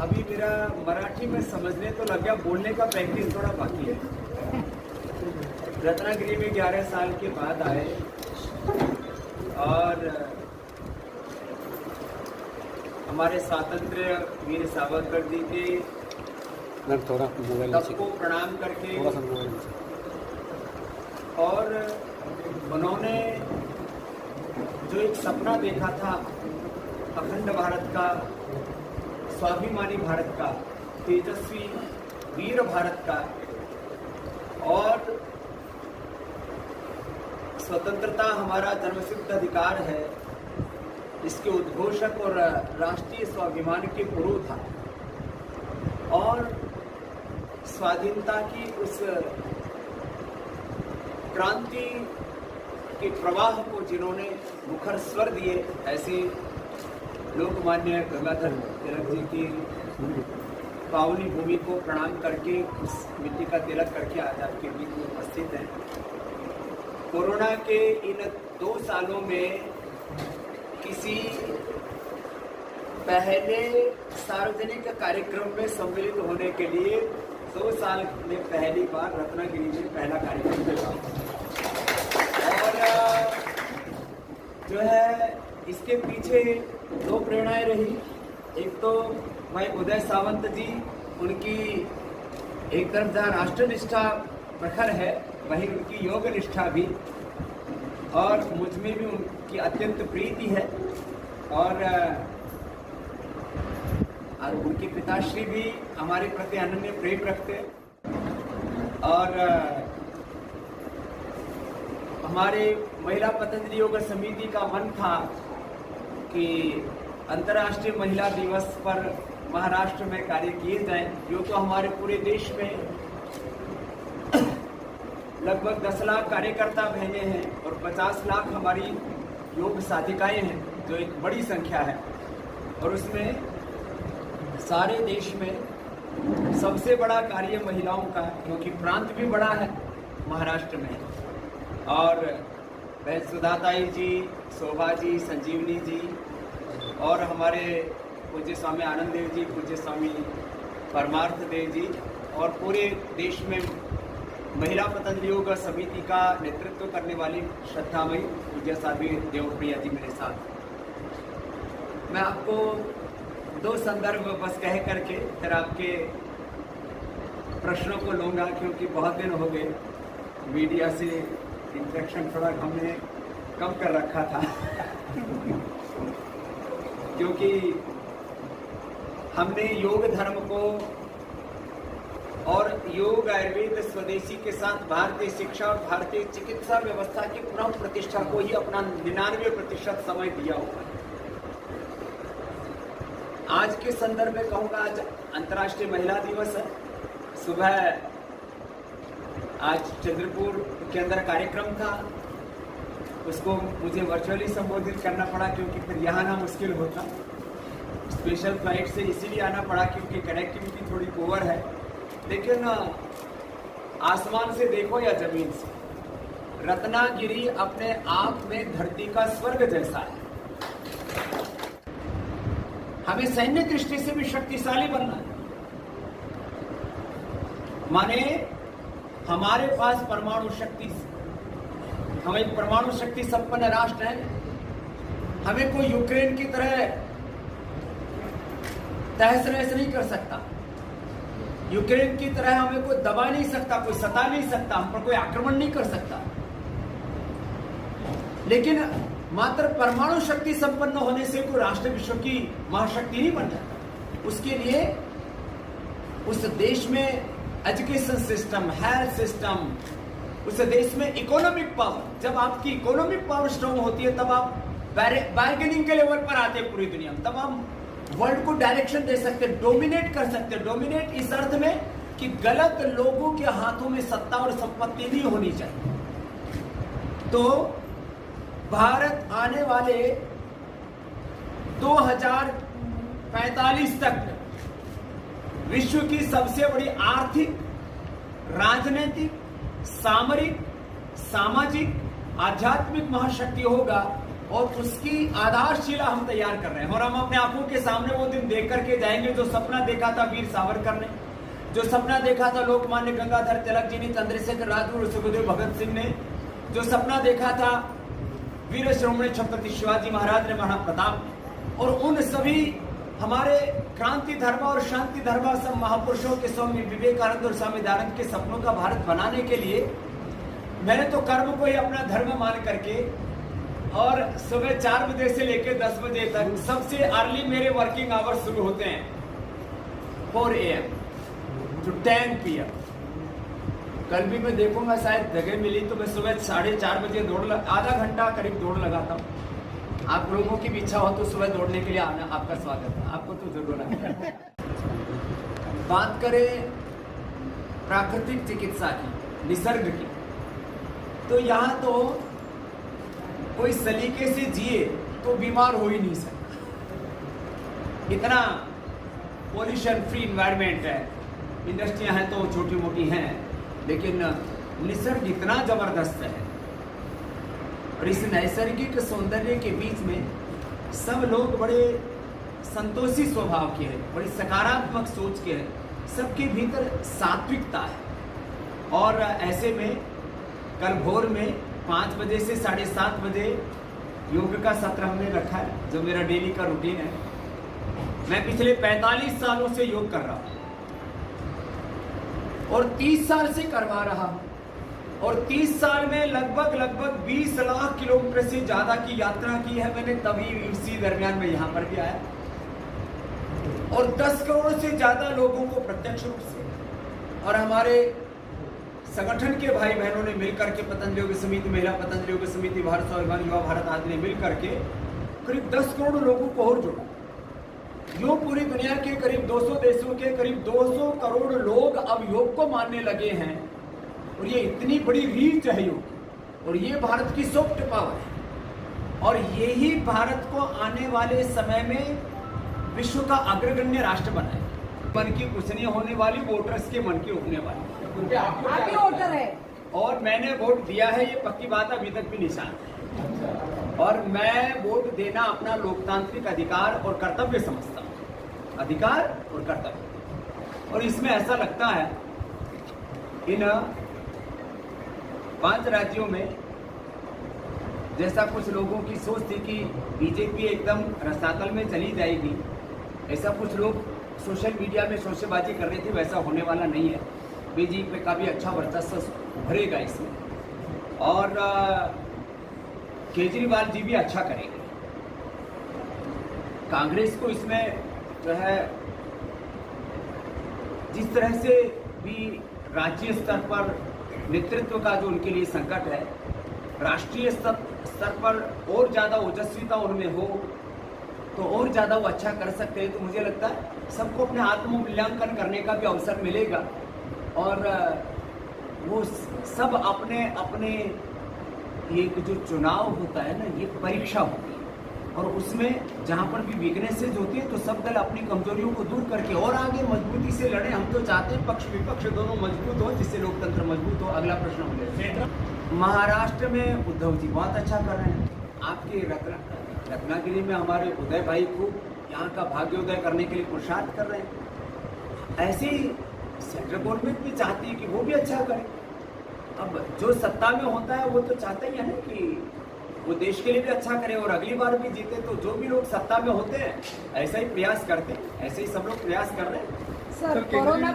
अभी मेरा मराठी में समझने तो लग गया, बोलने का प्रैक्टिस थोड़ा बाकी है। रत्नागिरी में 11 साल के बाद आए और हमारे स्वातंत्र्य वीर सावरकर जी के सबको प्रणाम करके और उन्होंने जो एक सपना देखा था अखंड भारत का, स्वाभिमानी भारत का, तेजस्वी वीर भारत का, और स्वतंत्रता हमारा जन्मसिद्ध अधिकार है, इसके उद्घोषक और राष्ट्रीय स्वाभिमान के गुरु था। और स्वाधीनता की उस क्रांति के प्रवाह को जिन्होंने मुखर स्वर दिए, ऐसे लोकमान्य गंगाधर तिलक जी की पावनी भूमि को प्रणाम करके, उस मिट्टी का तिलक करके आज आपके बीच में उपस्थित हैं। कोरोना के इन 2 सालों में किसी पहले सार्वजनिक कार्यक्रम में सम्मिलित होने के लिए 2 साल में पहली बार रत्नागिरी में पहला कार्यक्रम हुआ। और जो है इसके पीछे 2 प्रेरणाएं रही। एक तो भाई उदय सावंत जी, उनकी एक तरफ जहाँ राष्ट्र निष्ठा प्रखर है, वहीं उनकी योग निष्ठा भी, और मुझ में भी उनकी अत्यंत प्रीति है। और उनके पिताश्री भी हमारे प्रति अनन्य प्रेम रखते हैं। और हमारे महिला पतंजलि योग समिति का मन था कि अंतर्राष्ट्रीय महिला दिवस पर महाराष्ट्र में कार्य किए जाएं। जो तो हमारे पूरे देश में लगभग 10 लाख कार्यकर्ता बहनें हैं और 50 लाख हमारी योग साधिकाएं हैं, जो एक बड़ी संख्या है। और उसमें सारे देश में सबसे बड़ा कार्य महिलाओं का, क्योंकि प्रांत भी बड़ा है महाराष्ट्र में। और बहन सुधाताई जी, शोभा जी, संजीवनी जी, और हमारे पूज्य स्वामी आनंद देव जी, पूज्य स्वामी परमार्थ देव जी, और पूरे देश में महिला पतंजलि योग समिति का नेतृत्व करने वाली श्रद्धामयी पूज्य साध्वी देवप्रिया जी मेरे साथ। मैं आपको 2 संदर्भ बस कह करके फिर आपके प्रश्नों को लूँगा, क्योंकि बहुत दिन हो गए मीडिया से इंटरेक्शन थोड़ा हमने कम कर रखा था क्योंकि हमने योग धर्म को और योग आयुर्वेद स्वदेशी के साथ भारतीय शिक्षा और भारतीय चिकित्सा व्यवस्था की पुनः प्रतिष्ठा को ही अपना 99% समय दिया हुआ है। आज के संदर्भ में कहूँगा, आज अंतर्राष्ट्रीय महिला दिवस है। सुबह आज चंद्रपुर के अंदर कार्यक्रम था, उसको मुझे वर्चुअली संबोधित करना पड़ा क्योंकि फिर यहाँ आना मुश्किल होता। स्पेशल फ्लाइट से इसीलिए आना पड़ा क्योंकि कनेक्टिविटी थोड़ी पुअर है। लेकिन आसमान से देखो या जमीन से, रत्नागिरी अपने आप में धरती का स्वर्ग जैसा है। हमें सैन्य दृष्टि से भी शक्तिशाली बनना है। माने हमारे पास परमाणु शक्ति, हम एक परमाणु शक्ति संपन्न राष्ट्र है। हमें कोई यूक्रेन की तरह तहस नहस नहीं कर सकता। यूक्रेन की तरह हमें कोई दबा नहीं सकता, कोई सता नहीं सकता, हम पर कोई आक्रमण नहीं कर सकता। लेकिन मात्र परमाणु शक्ति संपन्न होने से कोई राष्ट्र विश्व की महाशक्ति नहीं बन जाता। उसके लिए उस देश में एजुकेशन सिस्टम, हेल्थ सिस्टम, उस देश में इकोनॉमिक पावर, जब आपकी इकोनॉमिक पावर स्ट्रांग होती है तब आप बार्गेनिंग के लेवल पर आते हैं पूरी दुनिया में। तब हम वर्ल्ड को डायरेक्शन दे सकते, डोमिनेट कर सकते। डोमिनेट इस अर्थ में कि गलत लोगों के हाथों में सत्ता और संपत्ति नहीं होनी चाहिए। तो भारत आने वाले 2045 तक विश्व की सबसे बड़ी आर्थिक, राजनीतिक, सामरिक, सामाजिक, आध्यात्मिक महाशक्ति होगा। और उसकी आधारशिला हम तैयार कर रहे हैं। और हम अपने आंखों के सामने वो दिन देख करके जाएंगे जो सपना देखा था वीर सावरकर ने, जो सपना देखा था लोकमान्य गंगाधर तिलक जी ने, चंद्रशेखर राजगुरु और सुखदेव भगत सिंह ने, जो सपना देखा था वीर शिरोमणि छत्रपति शिवाजी महाराज ने, महाराणा प्रताप ने, और उन सभी हमारे क्रांति धर्म और शांति धर्म सब महापुरुषों के, स्वामी विवेकानंद और स्वामी दयानंद के सपनों का भारत बनाने के लिए मैंने तो कर्म को ही अपना धर्म मान करके और सुबह 4 बजे से लेकर 10 बजे तक सबसे अर्ली मेरे वर्किंग आवर्स शुरू होते हैं 4 AM टू 10 PM। कल भी मैं देखूंगा शायद जगह मिली तो मैं सुबह 4:30 बजे आधा घंटा करीब दौड़ लगाता हूँ। आप लोगों की भी इच्छा हो तो सुबह दौड़ने के लिए आना, आपका स्वागत है, आपको तो जरूर आना। बात करें प्राकृतिक चिकित्सा की, निसर्ग की, तो यहाँ तो कोई सलीके से जिए तो बीमार हो ही नहीं सकता। इतना पॉल्यूशन फ्री एनवायरनमेंट है, इंडस्ट्रियां हैं तो छोटी मोटी हैं, लेकिन निसर्ग इतना जबरदस्त है। और इस नैसर्गिक सौंदर्य के बीच में सब लोग बड़े संतोषी स्वभाव के हैं, बड़ी सकारात्मक सोच के हैं, सबके भीतर सात्विकता है। और ऐसे में कल भोर में 5 बजे से 7:30 बजे योग का सत्र हमने रखा है, जो मेरा डेली का रूटीन है। मैं पिछले 45 सालों से योग कर रहा हूँ और 30 साल से करवा रहा हूँ, और 30 साल में लगभग 20 लाख किलोमीटर से ज्यादा की यात्रा की है मैंने, तभी इसी दरमियान में यहाँ पर भी आया, और 10 करोड़ से ज्यादा लोगों को प्रत्यक्ष रूप से, और हमारे संगठन के भाई बहनों ने मिलकर के, पतंजलि योग समिति, महिला पतंजलि योग समिति, भारत स्वाभिमान युवा भारत आदि ने मिलकर के करीब 10 करोड़ लोगों को और जोड़ा। योग पूरी दुनिया के करीब 200 देशों के करीब 200 करोड़ लोग अब योग को मानने लगे हैं, और ये इतनी बड़ी रीच है योग, और ये भारत की सॉफ्ट पावर है, और यही भारत को आने वाले समय में विश्व का अग्रगण्य राष्ट्र बनाए। मन की कुछ नहीं होने वाली, वोटर्स के मन की होने वाली। आप वोटर है और मैंने वोट दिया है, ये पक्की बात अभी तक भी निशान है। और मैं वोट देना अपना लोकतांत्रिक अधिकार और कर्तव्य समझता हूँ, अधिकार और कर्तव्य। और इसमें ऐसा लगता है इन 5 राज्यों में, जैसा कुछ लोगों की सोच थी कि बीजेपी एकदम रसातल में चली जाएगी, ऐसा कुछ लोग सोशल मीडिया में शोशेबाजी कर रहे थे, वैसा होने वाला नहीं है। बीजेपी का भी अच्छा वर्चस्व उभरेगा इसमें, और केजरीवाल जी भी अच्छा करेंगे। कांग्रेस को इसमें जो है जिस तरह से भी राज्य स्तर पर नेतृत्व का जो उनके लिए संकट है, राष्ट्रीय स्तर पर और ज़्यादा ओजस्वीता उनमें हो तो और ज़्यादा वो अच्छा कर सकते हैं। तो मुझे लगता है सबको अपने आत्ममूल्यांकन करने का भी अवसर मिलेगा, और वो सब अपने अपने, ये जो चुनाव होता है ना, ये परीक्षा होती है, और उसमें जहाँ पर भी वीकनेसेस होती है तो सब दल अपनी कमजोरियों को दूर करके और आगे मजबूती से लड़े। हम तो चाहते हैं पक्ष विपक्ष दोनों मजबूत हो, जिससे लोकतंत्र मजबूत हो। अगला प्रश्न हो गया महाराष्ट्र में उद्धव जी बहुत अच्छा कर रहे हैं। आपके रत्नागिरी में हमारे उदय भाई को यहाँ का भाग्योदय करने के लिए पुरुषार्थ कर रहे हैं। ऐसे ही सेंट्रल गवर्नमेंट भी चाहती है कि वो भी अच्छा करे। अब जो सत्ता में होता है वो तो चाहता ही है ना कि वो देश के लिए भी अच्छा करे और अगली बार भी जीते। तो जो भी लोग सत्ता में होते हैं ऐसा ही प्रयास करते हैं, ऐसे ही सब लोग प्रयास कर रहे हैं। Sir, corona